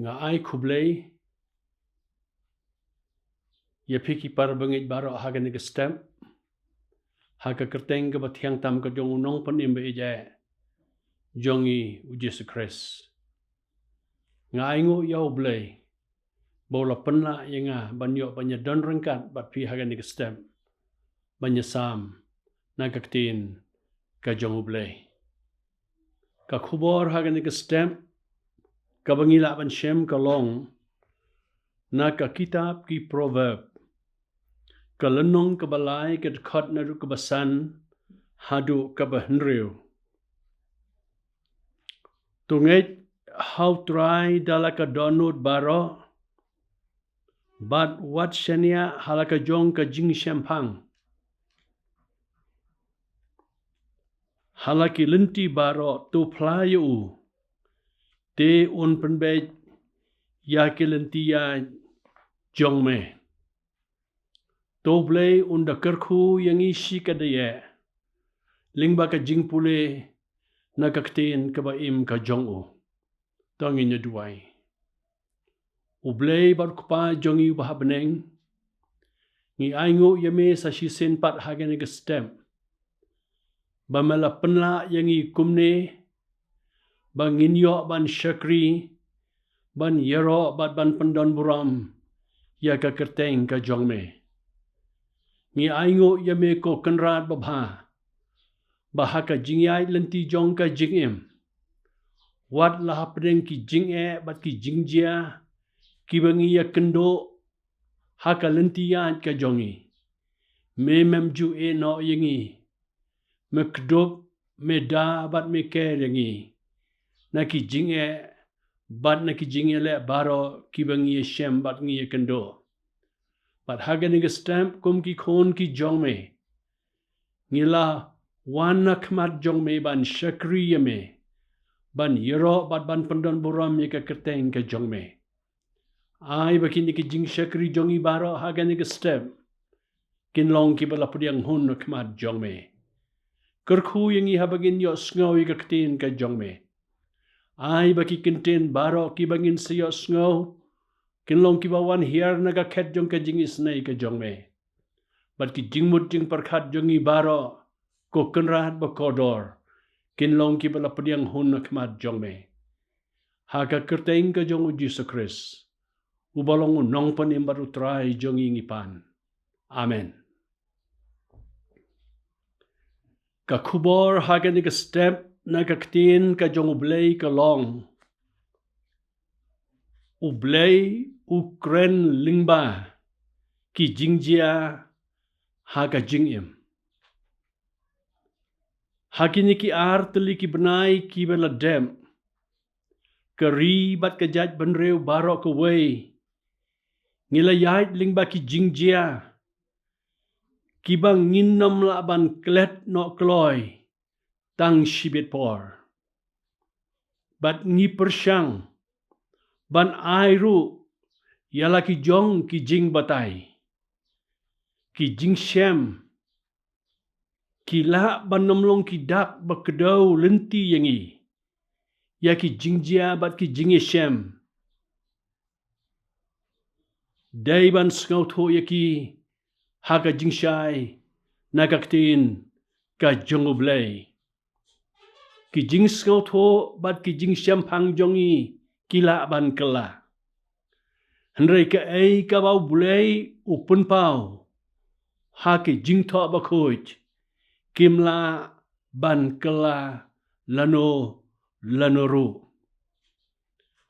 nga ai kublei ya piki par bangit baro haga ni stem haga kerteng ke batiang tam ke jong unong panim be je jongi u Jesus Christ nga ai ngo ya oblei bola penla yenga banyo banya don rengkat bat pi haga ni stem banya sam nagaktin ka jong oblei ka khubor haga ni stem ka bangila ban shem ka long na ka kitab ki proverb ka lenong ka balai ka khot na ru ka basan hadu ka bahnriu tunget how try dalaka donut baro but what shania halaka jong ka jing shampang halaki linti baro tu playu te un penbe ya kelenti ya jong me toblei unda kerku yang isi kadaya lingba ka jing pule na kaktin ka baim ka jong u tongin nya duai ublei bar kupa jongi bahabneng ngi aingo yame sa shi sen pat hagen ga stem bamala penla yang i kumne bangin yo ban shakri ban yero bat ban pendon buram ya ka kerteng ka jong me ngi aingo yame ko kenrat babha bahaka jingyai lenti jong ka jingem wat la hapdeng ki jinge bat ki jingjia ki bangi ya kendo haka lenti ya ka jongi me memju e no yengi mekdop meda bat me ke yengi na ki jinge bat na ki jinge le baro ki bangi ya shem bat ngi ya kendo bat haga ni stamp kum ki khon ki jong me ngila wana khmat jong me ban shakri me ban yero bat ban pendon buram ye ka kerteng ka jong me ai bakini ki jing shakri jongi baro haga ni stamp kin long ki bala pudiang hun khmat jong me kerkhu yang i habagin yo sngawi ka ktin ka jong me ai baki kinten baro ki bangin siyo sngaw kinlong ki bawan hiar naga khet jong ka jing isnai ka jong me bat ki jingmut jing perkhat jongi baro ko kenrat ba kodor kinlong ki bala pediang hun khmat jong me ha ka kerteng ka jong Jesus Christ ubalong nong panim baru trai jongi ngipan amen ka khubor ha ka ni ka step na ka ktin ka jong ublei ka long ublei ukren lingba ki jingjia haga jingim hakini ki artli ki benai ki bela dem keri bat ka jaj benreu baro ka wei ngila yait lingba ki jingjia ki bang nginom la ban klet no kloy tang shibet por bat ngi persyang ban airu yala ki jong ki jing batai ki jing shem ki la ban nomlong ki dak bakedau lenti yangi ya ki jingjia bat ki jingi shem dai ban skau tho yaki haga jingshai nagaktin ka jongublei ki jing skau tho bat ki jing shem phang jongi kila ban kala Henry ka ai ka bau bulei upun pau ha ki jing tho ba khoj kimla ban kala lanoru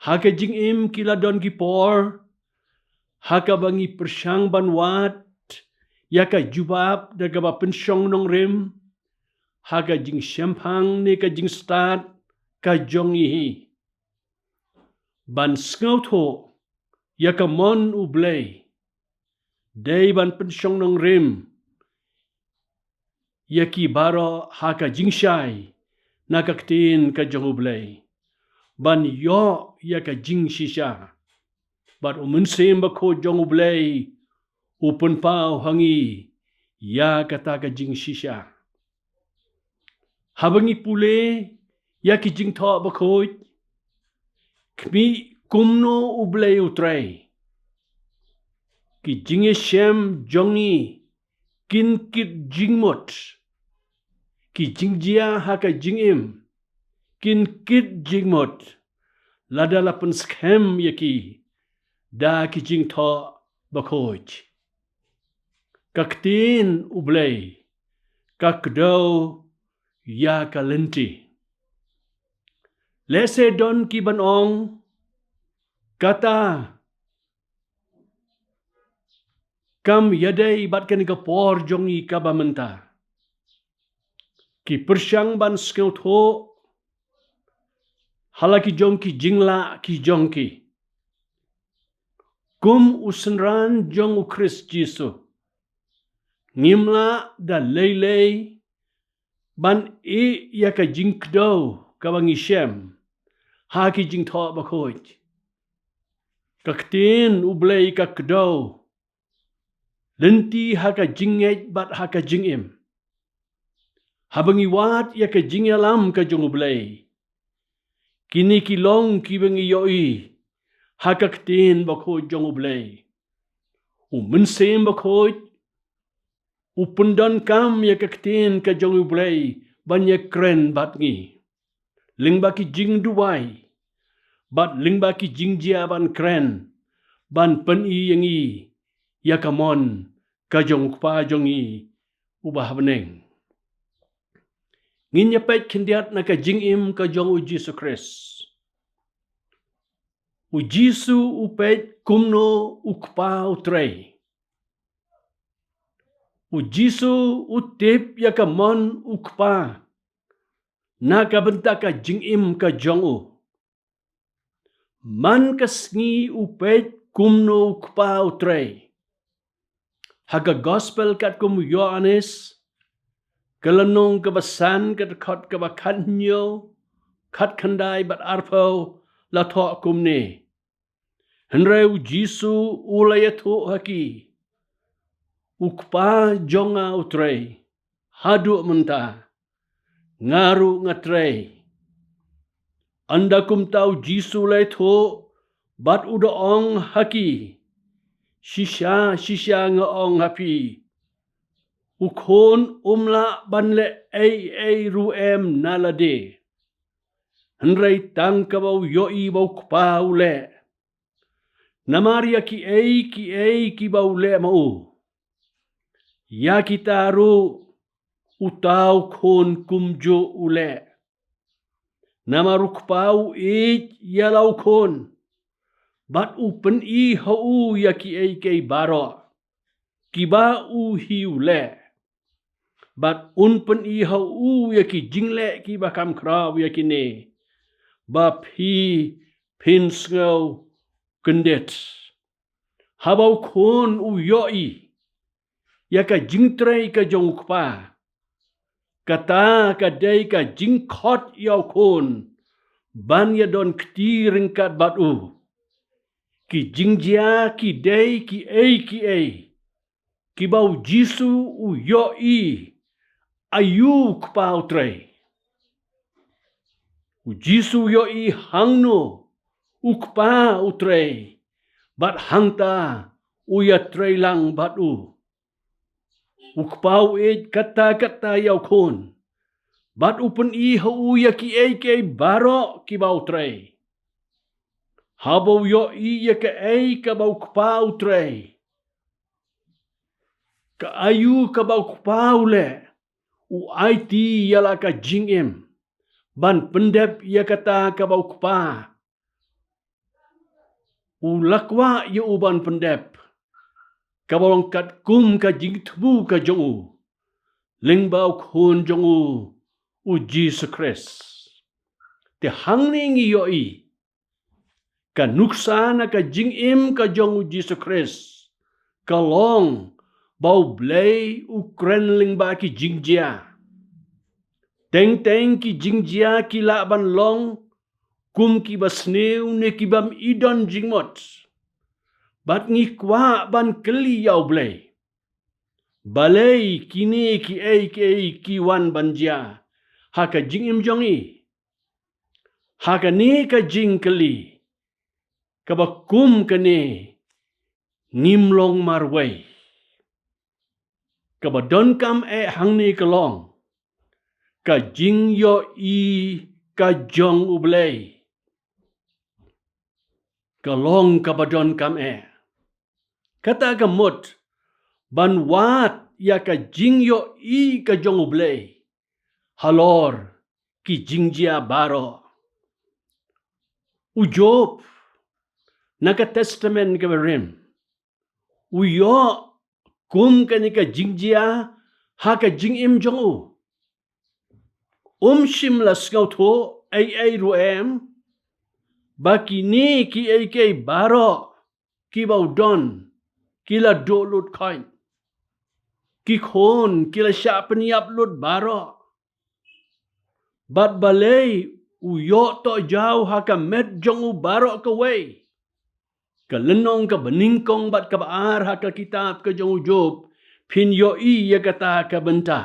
ha ka jing im kila don ki por ha ka bangi persyang ban wat ya ka jubab da ka ba pensyong nong rim ha ka jing shempang ne ka jing start ka jongi hi ban skau tho yakamon ublei dei ban pensyong nong rim yaki baro haka jingshai nakaktin ka jong ublei ban yo yaka jing shisha bat umunsim ba ko jong ublei upun pau hangi ya kata ka jing shisha habangi pule yaki jing tho ba khoj kmi kumno ublay utray. Ki jinge shem jongi kin kit jingmot. Ki jingjia haka jingim kin kit jingmot. Lada lapan skem yaki da ki jing tho bakoj. Kaktin ublay kakdo ya kalenti. Lese don ki banong kata kam yadai batkan ka por jongi kabamenta. Ki persyang ban skeu tho halaki jongki jingla ki jongki. Kum usenran jong ukris Jisu. Ngimla da leilei ban yaka jingkdo kabangi shem. Haki jing tho bakoj. Kaktin ublay kakdo. Lenti haka jingej bat haka jingim. Habangi wat yaka jingyalam ka jong ublay. Kini kilong kibangi yoi. Haka kaktin bakoj jong ublay. Mensem bakoj. Upundon kam yaka kaktin ka jong ublay. Banyak kren bat ngi. Lingba ki jing duwai. Bat lingba ki jing jia ban kren. Ban pen i yangi. Yakamon kajong pa jongi ubah beneng. Nginya pet kendiat na ka jingim kajong u Jisu Kris. U Jisu upet kumno ukpa utrei. U Jisu utip yakamon ukpa. Na ka benta ka jingim kajong u. Man kasngi upet kumno ukpa utrei. Haga gospel kat kum Yohanes kelenong kebasan kat kot kebakanyo kat kandai bat arpo la tho kum ne. Henreu Jisu ulayatu haki. Ukpa jonga utrei. Hadu menta. Ngaru ngatrei. Anda kum tau Jisu layatu bat udaong haki. Shisha ngaong hapi. Ukon umla banle ay ruem nalade. Henrei tang kabau yoi bau kpa ule. Namaria ki bau le mau. Ya kita ru utau kon kumjo ule. Namaruk pau yalau kon. Bat upen i hau ya ki baro. Kiba u hiu le. Bat unpen i hau ya ki jingle ki bakam kraw ya ki ne. Bap hi pinsngau kendet. Habau kon u yoi. Ya ka jingtrei ka jongkpa. Kata ka day ka jingkot yaw kon. Ban ya don ktiring kat bat u. Ki jingjia ki day ki ay. Ki bau Jisu u yoi. Ayu kpau trei. U Jisu yoi hangno. Ukpa utrei. Bat hangta uya trei lang bat u. Ukpau kata yaw kon. Bat upen i hau ya ki baro ki bau trei. Habau yo iya ka bau kpau trei. Ka ayu ka bau kpau le. U IT yala ka jingim. Ban pendep ya kata ka bau kpa. U lakwa ya u ban pendep. Ka bolong kat kum ka jing tubu ka jongu. Lingbau kun jongu. U Jesus Christ. Te hangning yoi. Ka nuksana ka jingim ka jongu Jesus Christ. Ka long bau blay u krenling ba ki jingjia. Teng ki jingjia ki laban long. Kum ki basneu ne ki bam idon jingmot. Bat ngi kwa ban keli yaw blay. Balay kini ki wan banjia. Haka jingim jongi. Haka ni ka jing keli. kabakum kene ngimlong marway. Kabadon kam hangni kalong. Ka jing yo i ka jong ublay. Kalong kabadon kam Kata gamot ban wat ya ka jing yo i ka jong ublay. Halor ki jing jia baro. Ujob naka testament ka berim. Uyo kum kanika jing jia ha ka jing im jong u. Shim la skau tho ai ruem. Baki ni ki ai baro ki bau don ki la do lut kain. Ki khon ki la sha peniap lut baro. Bat balay uyo to jau ha ka met jong u baro ka way. Ka lenong ka beningkong bat ka baar ha ka kitab ka jong Job pin yo i ya kata ka benta.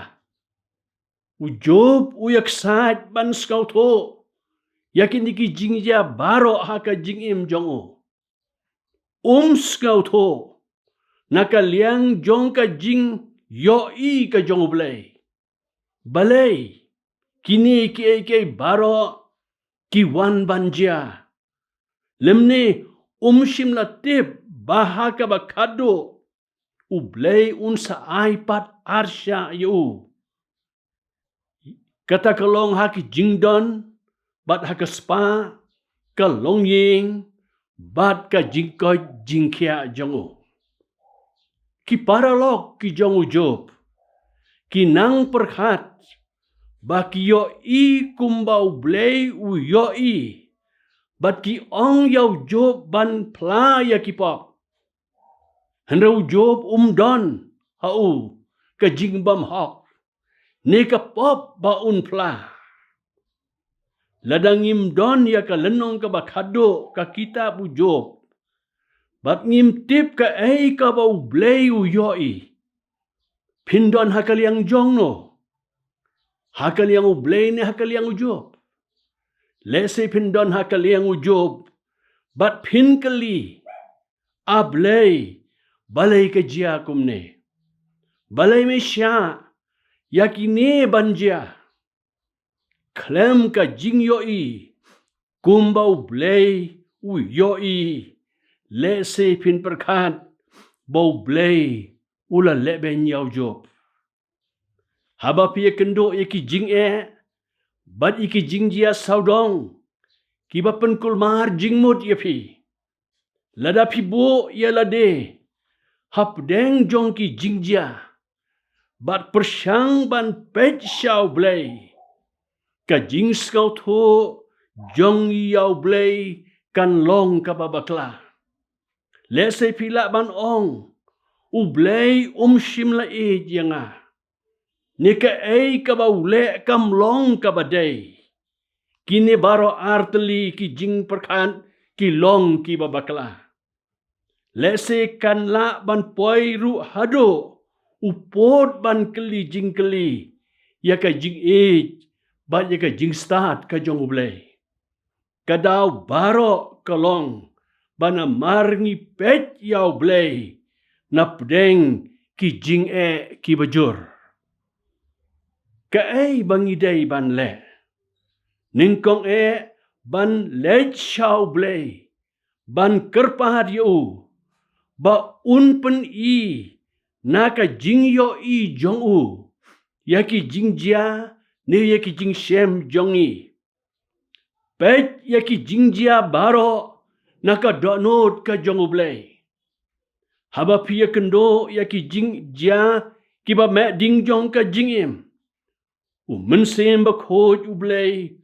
Job uyak saat ban skau tho yakin iki jingja baro ha ka jing im jong u. Skau tho naka liang jong ka jing yo i ka jong blay. Balay kini ki baro ki wan banja. Lemne shim la tip baha ka bakado ublay unsa iPad arsya yu. Kata kalong haki jingdon bat haka spa kalong ying bat ka jingko jingkia jongu. Ki paralog ki jongu Job. Ki nang perhat baki yo i kumbau blay u yo i. Bat ki ong yau Job ban pla ya ki pop. Hendrau Job don hau ka jingbam hok. Neka pop baun pla. Ladangim don ya ka lenong ka bakado ka kitab u Job. Bat ngim tip ka ka bau blay u yoi. Pindon hakaliang jong no. Hakaliang u blay ni hakaliang u Job. Lese pindon hakaliang u Job. Bat pin kali. Ablay. Balay ka jia kumne. Balay me sya. Yakine banja. Klem ka jing yoi. Kumbau blay u yoi. Lese pin perkat. Bau blay. Ula leben yau Job. Haba pia kendo yaki jing Bat iki jing jia saudong. Kiba penkulmar jing mut yapi. Lada pi bo ya lade. Hap deng jong ki jing jia. Bat persyang ban pej syau blay. Ka jing skau tho jong yau blay kan long ka babakla. Lese pila ban ong. U blay shim la janga. Nika ka bau le kam long ka badai. Kini baro arteli ki jing perkan ki long ki babakla. Lese kan la ban poi ru hado. Upod ban keli jing keli. Ya ka jing bat ya ka jing start ka jong ublay. Kadau baro kalong. Bana marngi pet yau blay. Napdeng ki jing ki bajur. Ka bangiday ban le. Ningkong ban lej syau blay. Ban kerpahad yu. Ba unpen naka jing yo i jong u. Yaki jing jia ni yaki jing shem jong i. Pet yaki jing jia baro naka donot ka jong u blay. Haba pia kendo yaki jing jia kiba me ding jong ka jing im. Mensem bakhoj u blay.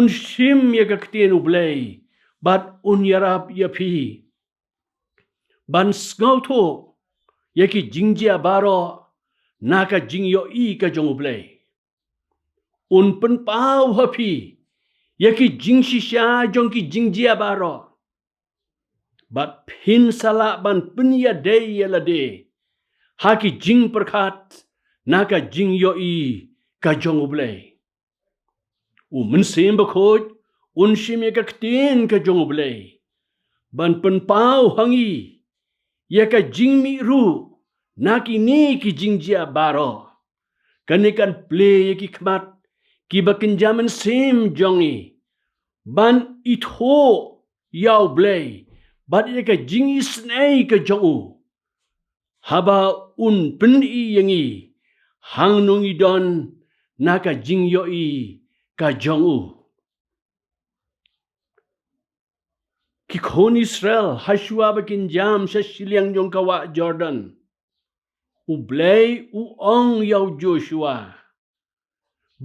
Shim yaka ktien u blay. Bat yarap yapi. Ban skau tho. Yaki jing jia baro. Naka jing yo i ka jong blay. Pen pau hapi. Yaki jing shisha jong ki jing jia baro. Bat pin salak ban penya day yala day. Haki jing perkat. Naka jing yo i ka jong blay. Mensem bakhoj. Shim yaka ktien ka jong blay. ban penpau hangi ya ka jingmi ru naki ni ki jingjia baro kanikan play ya ki khmat ki bakinjaman sim jongi ban itho yau blay bat ya ka jingi snei ka jongu haba un pen i yangi hang nungi don naka jingyo i ka jongu ki khon Israel hashua bakin jam sa siliang jong kawa Jordan u blay u ong yau Joshua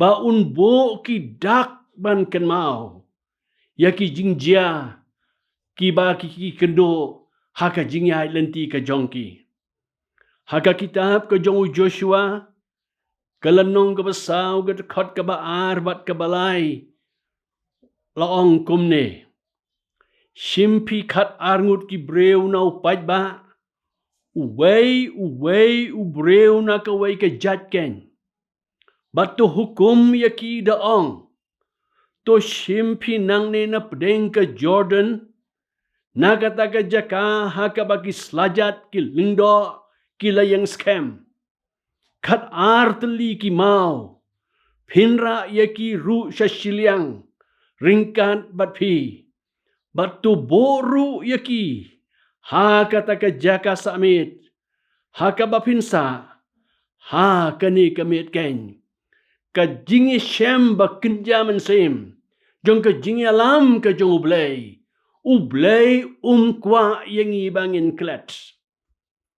ba un bo ki dak ban kan mau ya ki jingjia ki ba ki kendo haka jingya lenti ka jongki haka kitab ka jongu Joshua kalanong ka basaw ka khot ka ba arbat ka balay laong kumne Shimpi khat arngut ki breu na upaj ba uway u breu na kaway ka jatken bat to hukum ya ki daong to shimpi nang ne na pedeng ka Jordan nakata ka jaka haka baki slajat ki lindo ki layang scam khat artli ki mau pinra ya ki ru shashiliang ringkat bat phi batu boru yaki haka taka jaka samit haka bapinsa haka ni kamit ken ka jingi shem ba kinjaman sim jong ka jingi alam ka jong ublay kwa yangi bangin klet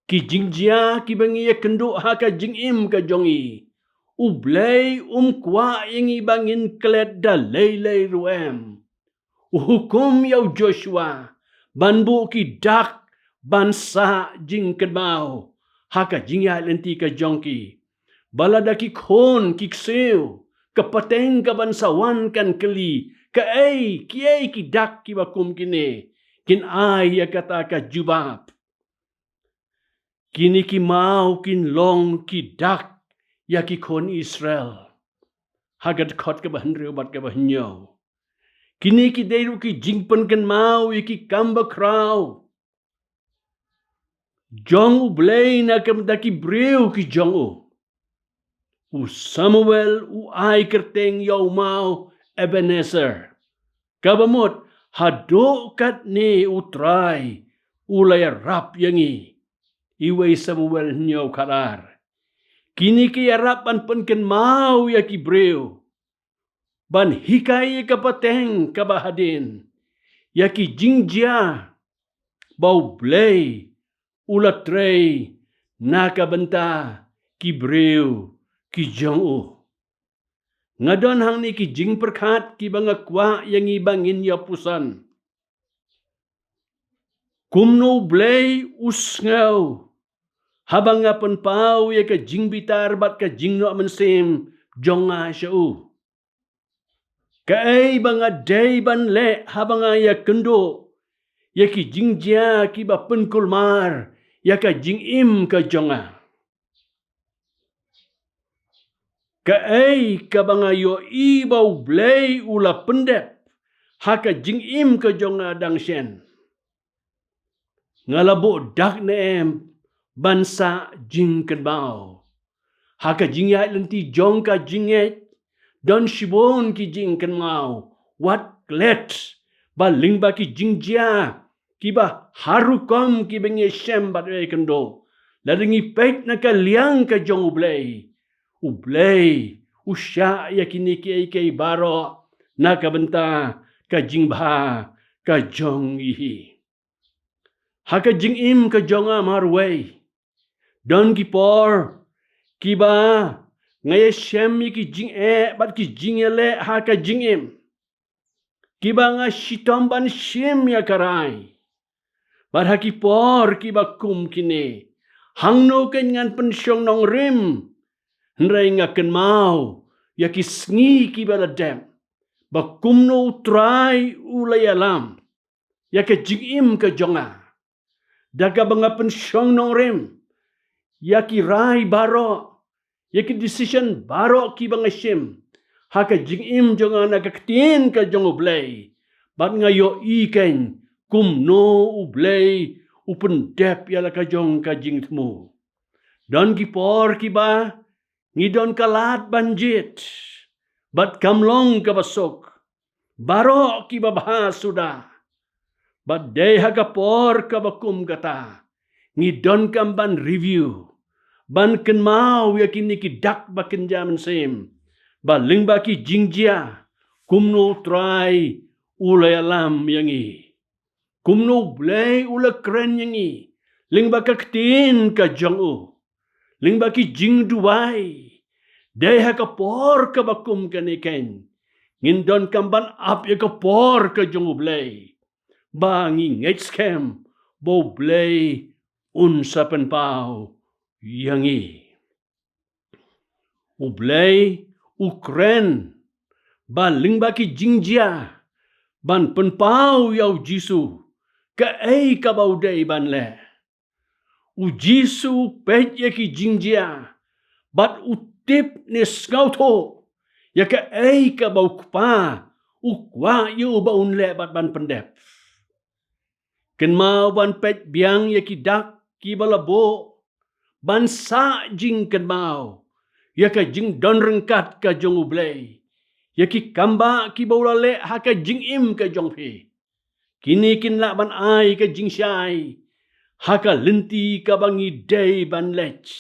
ki jingjia ki bangi ya kendo haka jingim ka jongi ublay kwa yangi bangin klet da lay ruem hukum yau Joshua banbu ki dak bansa jing kedmau haka jingya lenti ka jongki balada ki khon ki kseu kapateng ka bansawan kan keli ka ki dak ki bakum kine kin ai ya kata ka jubab kini ki mau kin long ki dak ya ki khon Israel hagat khot ka bahnreu bat ka bahnyo kini ki deru ki jingpan kan mau ki kamba krau jong blay na kam da ki breu ki jong u Samuel u ai kerteng yau mau Ebenezer kabamot hado kat ne utrai ulay rap yangi iway Samuel nyo karar kini ki arap an kan mau ya ki breu ban hikai kapateng kabahadin yaki jingjia bau blay ulatrei nakabenta ki breu ki jongu ngadon hang ni ki jing perkhat ki bangakwa yang ibangin ya pusan kumno blay usngau habang apan pau ya ka jing bitar bat ka jing no mensim jonga shau Kai banga day ban le habanga ya kendo ya ki jingjia ki ba penkulmar ya ka jingim ka jonga Kai ka banga yo i bau blay ula pendep haka jingim ka jonga dangshen ngalabo dak neem bansa jing kenbau haka jingya lenti jong ka jinget don shibon ki jing kan mau wat klet ba lingba ki jingjia ki ba harukom ki bengi shem ba re kendo laringi pek na ka liang ka jong ublay usha ya kini ki baro na ka benta ka jingba ka jong ihi haka jingim ka jonga marway don ki por ki ba ngay shem ki jing bat ki jingele ha ka jingim ki ba nga shitom ban shem ya karai bat ha ki por ki ba kum kine hangno ken ngan pensyong nong rim nrai nga ken mau ya ki sngi ki ba dem ba kumno try ulay alam ya ka jingim ka jonga daga banga pensyong nong rim ya ki rai baro Yaki decision baro ki bang shim haka jingim jonga nakaktin ka jongo blay bat ngayo iken kum no ublay upendep yala ka jong ka jing temu. Don ki por ki ba ngidon kalat banjit. Bat kamlong ka basok. Baro ki babha sudah. Bat day hagapor ka bakum kata. Ngidon kam ban review. Ban ken mau yakin ki dak bakin jaman sem. Ba ling baki jingjia. Kumno try ulay alam yangi. Kumno blay ula kren yangi. Ling baka ktin ka jong u. Ling baki jing duway. Day hagapor ka bakum kaniken. Ngindon kamban ap ya kapor ka jong ublay. Bangi ngait scam. Bo blay unsapan pao yangi. Ublay ukren. Baling baki jingjia. Ban penpao yaw jisu. Ka ay kabaw day ban le. U jisu pet yaki jingjia. Bat utip ni skauto. Yaka ay kabaw kpa. Ukwa yu baun le bat ban pendep. Ken mau ban pet biang yaki dak ki balabo. Ban sa jing ken mau. Yaka jing don rengkat ka jong ublay. Yaki kamba ki baulale haka jing im ka jong phi. Kini kin la ban ai ka jing syai. Haka lenti ka bangi day ban lech.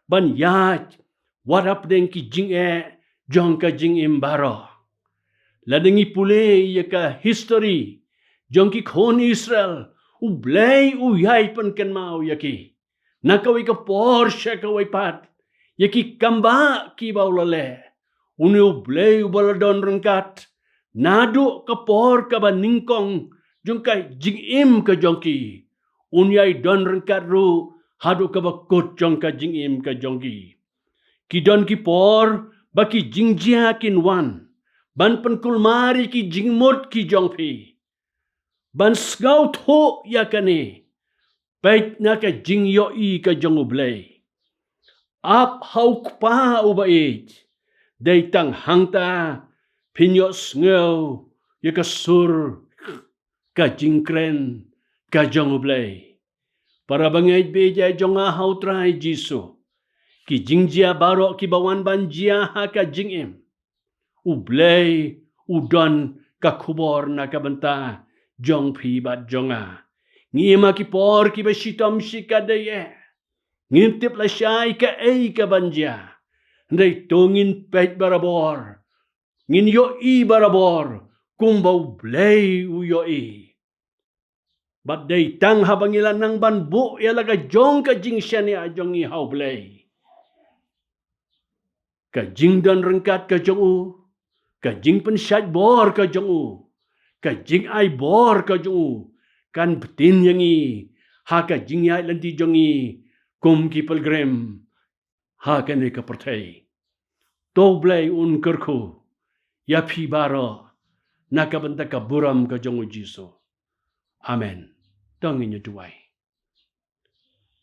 Ban yat warap deng ki jing jong ka jing im baro. Ladengi pule yaka history. Jong ki khon Israel. Ublay uyay pan ken mau yaki. Nakaway ka Porsche kaway pat. Yaki kamba ki baulale. Uni ublay ubaladon rengkat. Nado kapor ka ba ningkong. Jong kay jing im ka jongki. Unyay don rengkat ru. Hado ka ba kot jong ka jing im ka jongki. Kidon ki por. Baki jing jia kin wan. Ban penkulmari ki jing mot ki jongpi. Ban scout ho ya kani. Bait na ka jing yo i ka jong ublay. Ap hauk pa ubaid. Day tang hangta pinyos ngaw yaka sur ka jingkren ka jong ublay. Para bangay beja jong ahaw try jisu. Ki jingjia baro ki bawan banjia ha ka jingim. Ublay udon ka kubor na kabanta jong pi bat jonga. Ngima ki por ki basitom sikadaye. Ngintip la syay ka ay ka banjia. Nday tungin pet barabor. Ngin yo i barabor. Kumbaw blay u yo i. But day tang habang ilan ng banbo. Yalaga jong ka jing siya ni ajong i haw blay. Ka jing don rengkat ka jong u. Ka jing pensyat bor ka jong u. Ka jing ay bor ka jong u. Kan betin yang i. Ha ka jing yay lanti jong i. Kum ki pilgrim. Ha ka ni ka pertay. To blay un kerku. Ya pi baro. Nakabenta ka buram ka jong u jisu. Amen. Tongin nyo duway.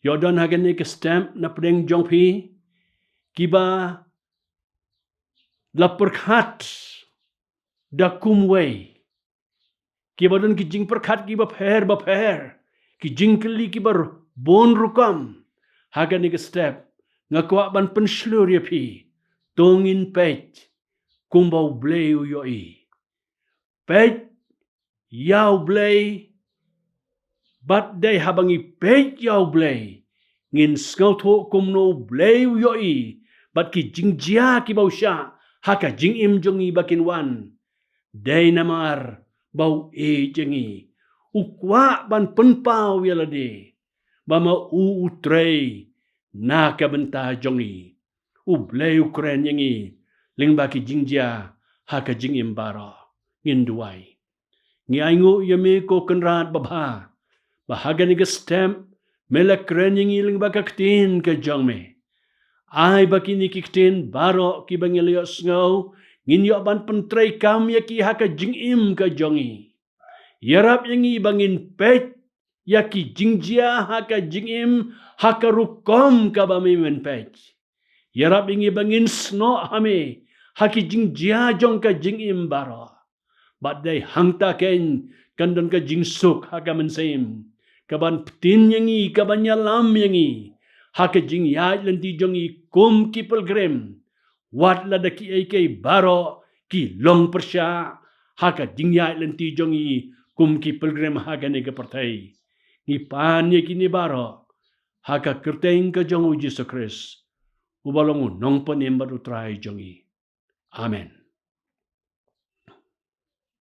Yodon hagan ni ka stamp na pedeng jong pi. Kiba laperkat da kumway. Kiba don ki jing perkat kiba per. Ki jing keli kiba bon rukam. Hagan ni ka step. Ngakwa ban penslur ya pi. Tongin pet. Kumbaw blay u yo i. Pet. Yaw blay. Bat day habang i pet yaw blay. Ngin skauto kumno blay u yo i. Bat ki jing jia ki baw siya. Haka jing im jong i bakin wan. Day namar. Baw e jeng i. Ukwa ban penpaw yalade. Bama u utrey. Nakabenta jong i. Ublay ukren yang i. Ling baki jing jia. Haka jing im baro. Ngin duway. Ngiayngo yami ko kenrat babha. Bahaga ni ka stamp. Mela kren yang i ling baka ktin ka jong me. Ay baki ni kiktin baro ki bangilios ngaw. Nginyo ban pentray kam yaki haka jing im ka jong i. Yarap yang i bangin pet. Yaki jing jia haka jing im. Haka rukom ka bamimen pet. Yarap yang i bangin sno hame. Haki jing jia jong ka jing im baro. But day hangta ken Kandon ka jingsuk haka mensem. Kaban ptin yangi, kaban yalam yangi. Haka jing yai lanti jongi kum ki pilgrim. Wat lada ki ay kay baro ki long persya. Haka jing yai lanti jongi kum ki pilgrim haka nega pertai. Ni pan ye kini baro. Haka kerteng ka jongu Jesus Christ. Ubalongu nong panembat utrai jongi. Amen.